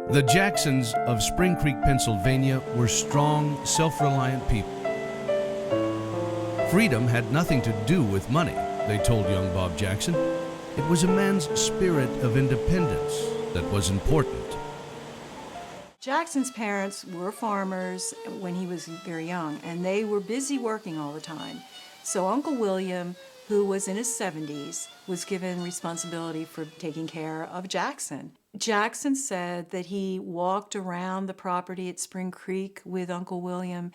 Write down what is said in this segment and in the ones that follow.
The Jacksons of Spring Creek, Pennsylvania were strong, self-reliant people. Freedom had nothing to do with money, they told young Bob Jackson. It was a man's spirit of independence that was important. Jackson's parents were farmers when he was very young, and they were busy working all the time. So Uncle William, who was in his 70s, was given responsibility for taking care of Jackson. Jackson said that he walked around the property at Spring Creek with Uncle William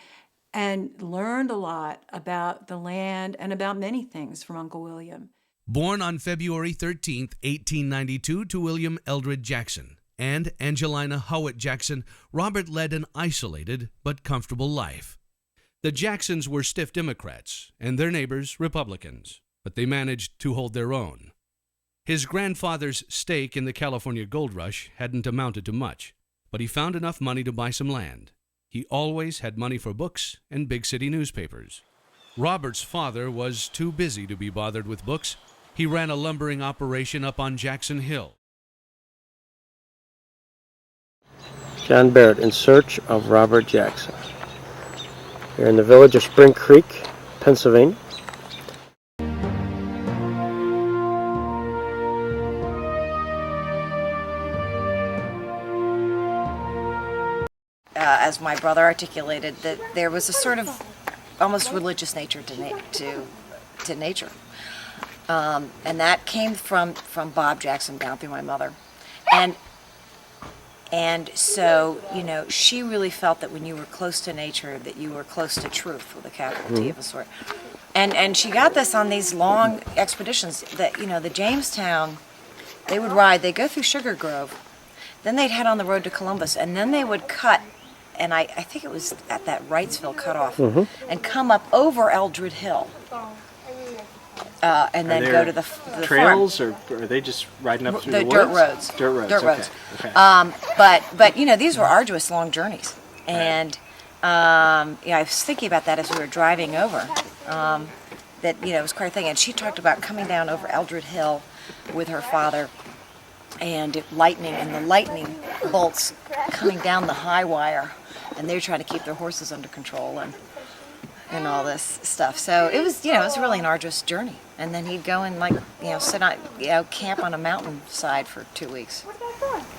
and learned a lot about the land and about many things from Uncle William. Born on February 13, 1892, to William Eldred Jackson and Angelina Howitt Jackson, Robert led an isolated but comfortable life. The Jacksons were stiff Democrats and their neighbors Republicans, but they managed to hold their own. His grandfather's stake in the California gold rush hadn't amounted to much, but he found enough money to buy some land. He always had money for books and big city newspapers. Robert's father was too busy to be bothered with books. He ran a lumbering operation up on Jackson Hill. John Barrett in search of Robert Jackson. Here in the village of Spring Creek, Pennsylvania. As my brother articulated, that there was a sort of almost religious nature to nature. And that came from Bob Jackson down through my mother. And so, you know, she really felt that when you were close to nature, that you were close to truth with a capital T of a sort. And she got this on these long expeditions that, you know, the Jamestown, they would ride, they'd go through Sugar Grove, then they'd head on the road to Columbus, and then they would cut, and I think it was at that Wrightsville cutoff, and come up over Eldred Hill. And then go to the trails, farm. or are they just riding up through the the dirt woods? roads. Dirt roads. Okay. But you know, these were arduous, long journeys, and yeah, I was thinking about that as we were driving over. That, you know, it was quite a thing. And she talked about coming down over Eldred Hill with her father, and the lightning bolts coming down the high wire, and they were trying to keep their horses under control and all this stuff. So it was, you know, it was really an arduous journey. And then he'd go and, like, you know, sit on, you know, camp on a mountainside for 2 weeks,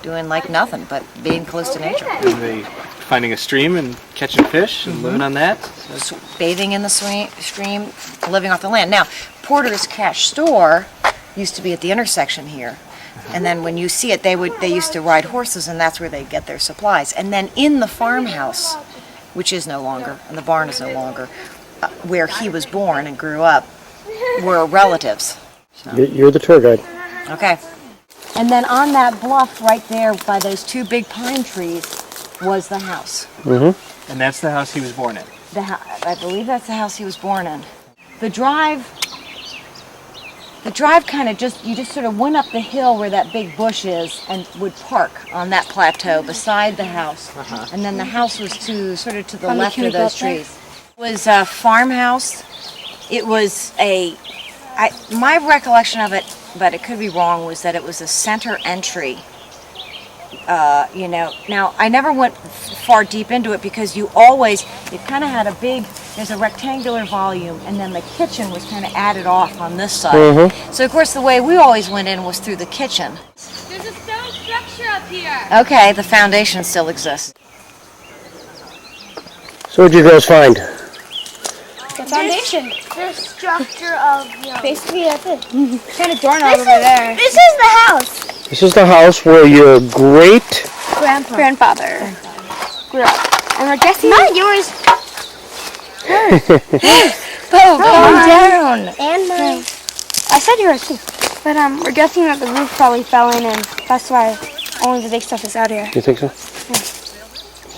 doing like nothing but being close to nature. And they finding a stream and catching fish and living on that. Bathing in the stream, living off the land. Now, Porter's Cash Store used to be at the intersection here. And then when you see it, they used to ride horses, and that's where they get their supplies. And then in the farmhouse, which is no longer, and the barn is no longer, where he was born and grew up, were relatives. So. You're the tour guide. Okay. And then on that bluff right there by those two big pine trees was the house. Mm-hmm. And that's the house he was born in? I believe that's the house he was born in. The drive kind of you just sort of went up the hill where that big bush is and would park on that plateau beside the house. And then the house was to the left of those trees. It was a farmhouse. It was my recollection of it, but it could be wrong, was that it was a center entry. You know, now I never went far deep into it because it kind of had there's a rectangular volume, and then the kitchen was kind of added off on this side. So of course the way we always went in was through the kitchen. There's a stone structure up here. Okay, the foundation still exists. So what'd you girls find? The foundation. The structure of, you know, basically that's it. Kind of doorknob over there. This is the house. This is the house where your grandfather grew up. And we're guessing not yours. Calm down. And mine. I said yours too. But we're guessing that the roof probably fell in, and that's why only the big stuff is out here. You think so? Yeah.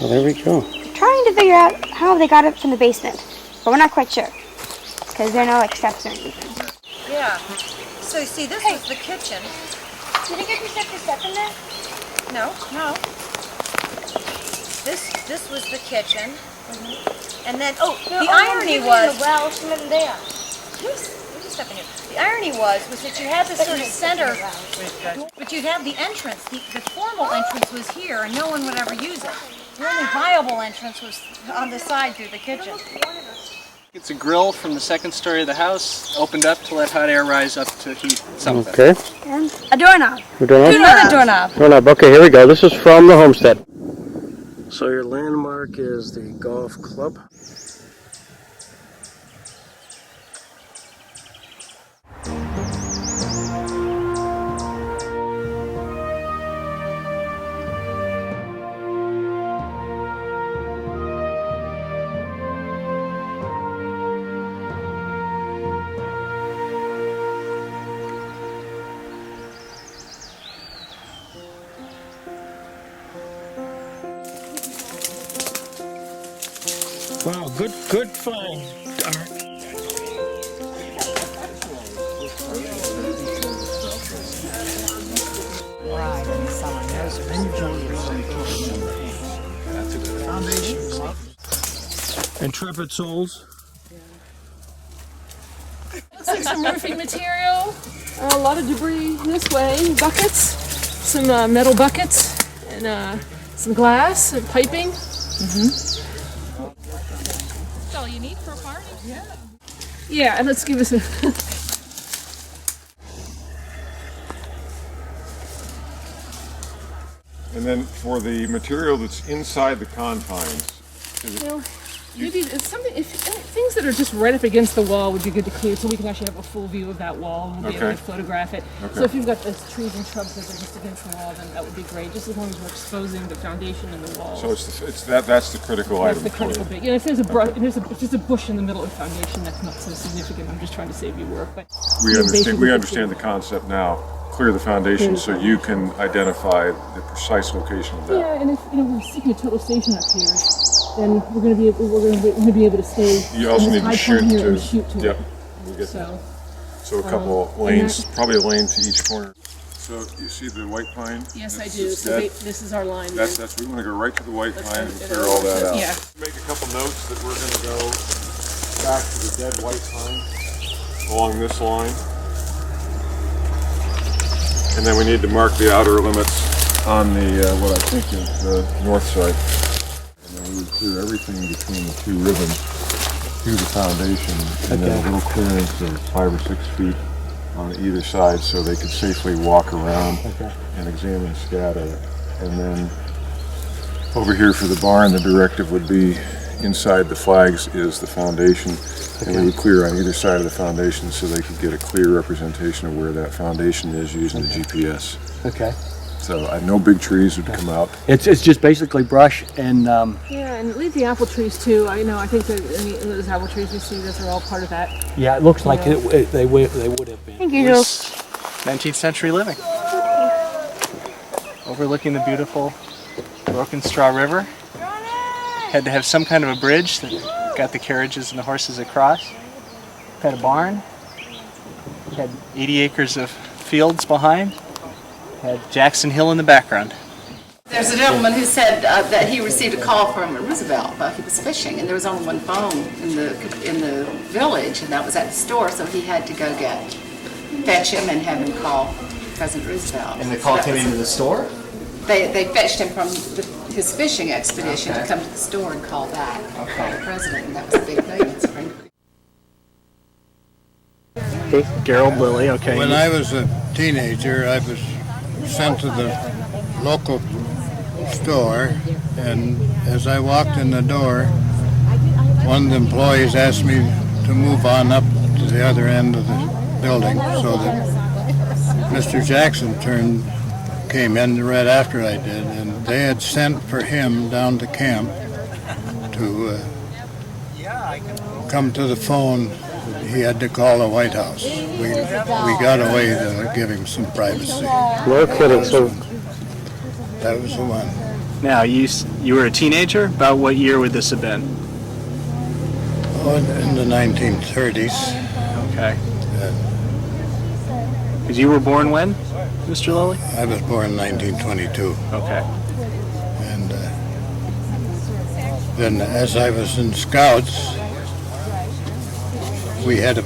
Well, there we go. We're trying to figure out how they got up from the basement, but we're not quite sure. Because there are no, like, steps or anything. Yeah. So you see, this is the kitchen. Do you think I can set the step in there? No. This was the kitchen. And then, the irony was... Well, there. It was step in here. The irony was that you had this sort of center, but you'd have the entrance. The formal entrance was here, and no one would ever use it. The only viable entrance was on the side through the kitchen. It's a grill from the second story of the house, opened up to let hot air rise up to heat something. Okay. And a doorknob. Another doorknob. Doorknob. Okay, here we go. This is from the homestead. So your landmark is the golf club. Wow, good find. Right, in the summer. Intrepid souls. Looks like some roofing material. A lot of debris this way. Buckets, some metal buckets, and some glass and piping. That's all you need for a party. Yeah, and let's give us a. And then for the material that's inside the confines, is it, Maybe it's something. If things that are just right up against the wall would be good to clear, so we can actually have a full view of that wall and we'll be able to photograph it. Okay. So if you've got those trees and shrubs that are just against the wall, then that would be great. Just as long as we're exposing the foundation and the walls. so that's the critical That's item the for critical you. bit. You know, if there's if there's a bush in the middle of the foundation, that's not so significant. I'm just trying to save you work. But We understand the concept now. Clear the foundation so you can identify the precise location of that. Yeah, and if we're seeking a total station up here, then we're going to be able to stay. You also in this need to high shoot point here to. and shoot to Yep. it. We get that. So So a couple lanes, probably a lane to each corner. So you see the white pine? yes, I This do. is So dead. this is our line. That's then. we want to go right to the white Let's pine go and get clear it. all that out. Yeah. Make a couple notes that we're going to go back to the dead white pine along this line. And then we need to mark the outer limits on the what I think is the north side. And then we would clear everything between the two ribbons to the foundation, and then a little clearance of 5 or 6 feet on either side so they could safely walk around and examine the scatter. And then over here for the barn, the directive would be inside the flags is the foundation. And we would clear on either side of the foundation so they could get a clear representation of where that foundation is using the GPS. Okay. So no big trees would come out. It's just basically brush and Yeah, and leave the apple trees too. I think that those apple trees you see, those are all part of that. yeah, it looks like they would have been. Thank you, Joe. 19th century living. Overlooking the beautiful Broken Straw River. Had to have some kind of a bridge that got the carriages and the horses across. Had a barn. Had 80 acres of fields behind. Had Jackson Hill in the background. There's a gentleman who said that he received a call from Roosevelt while he was fishing, and there was only one phone in the village, and that was at the store, so he had to go fetch him and have him call President Roosevelt. And the call came into the store? They fetched him from his fishing expedition to come to the store and call back, call the president, and that was a big thing in Springfield. Gerald Lilly, okay. When I was a teenager, I was sent to the local store, and as I walked in the door, one of the employees asked me to move on up to the other end of the building so that Mr. Jackson came in right after I did, and they had sent for him down to camp to come to the phone. He had to call the White House. We got away to give him some privacy. No kidding. So That was the one. Now, you were a teenager? About what year would this have been? Oh, in the 1930s. Okay. Because you were born when, Mr. Lilly? I was born in 1922. Okay. And then as I was in Scouts, we had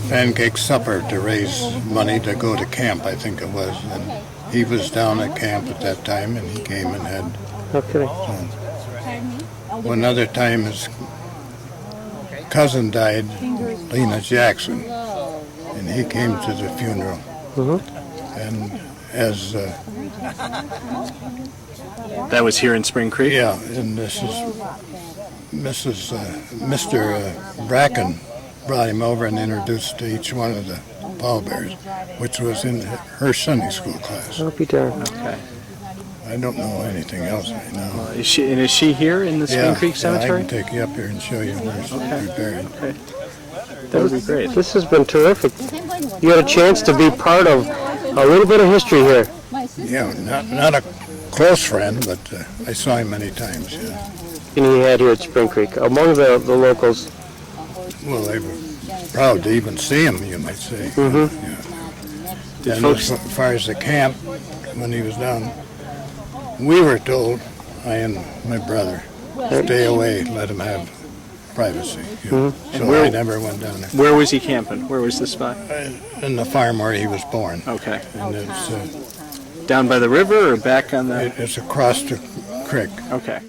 pancake supper to raise money to go to camp, I think it was. And he was down at camp at that time, and he came and had. Okay. One other time, his cousin died, Lena Jackson, and he came to the funeral. And as That was here in Spring Creek? yeah, and this is Mr. Bracken brought him over and introduced to each one of the pallbearers, which was in her Sunday school class. I'll be darned. Okay. I don't know anything else right now. Is she here in the Spring Creek Cemetery? I can take you up here and show you where she's buried. Okay. That would be great. This has been terrific. You had a chance to be part of a little bit of history here. Yeah, not a close friend, but I saw him many times. Yeah. And he had here at Spring Creek. Among the locals. Well, they were proud to even see him, you might say. Yeah. And as far as the camp, when he was down, we were told, I and my brother, stay away, let him have privacy. You know. So I never went down there. Where was he camping? Where was the spot? In the farm where he was born. Okay. And it's Down by the river or back on the... it's across the creek. Okay.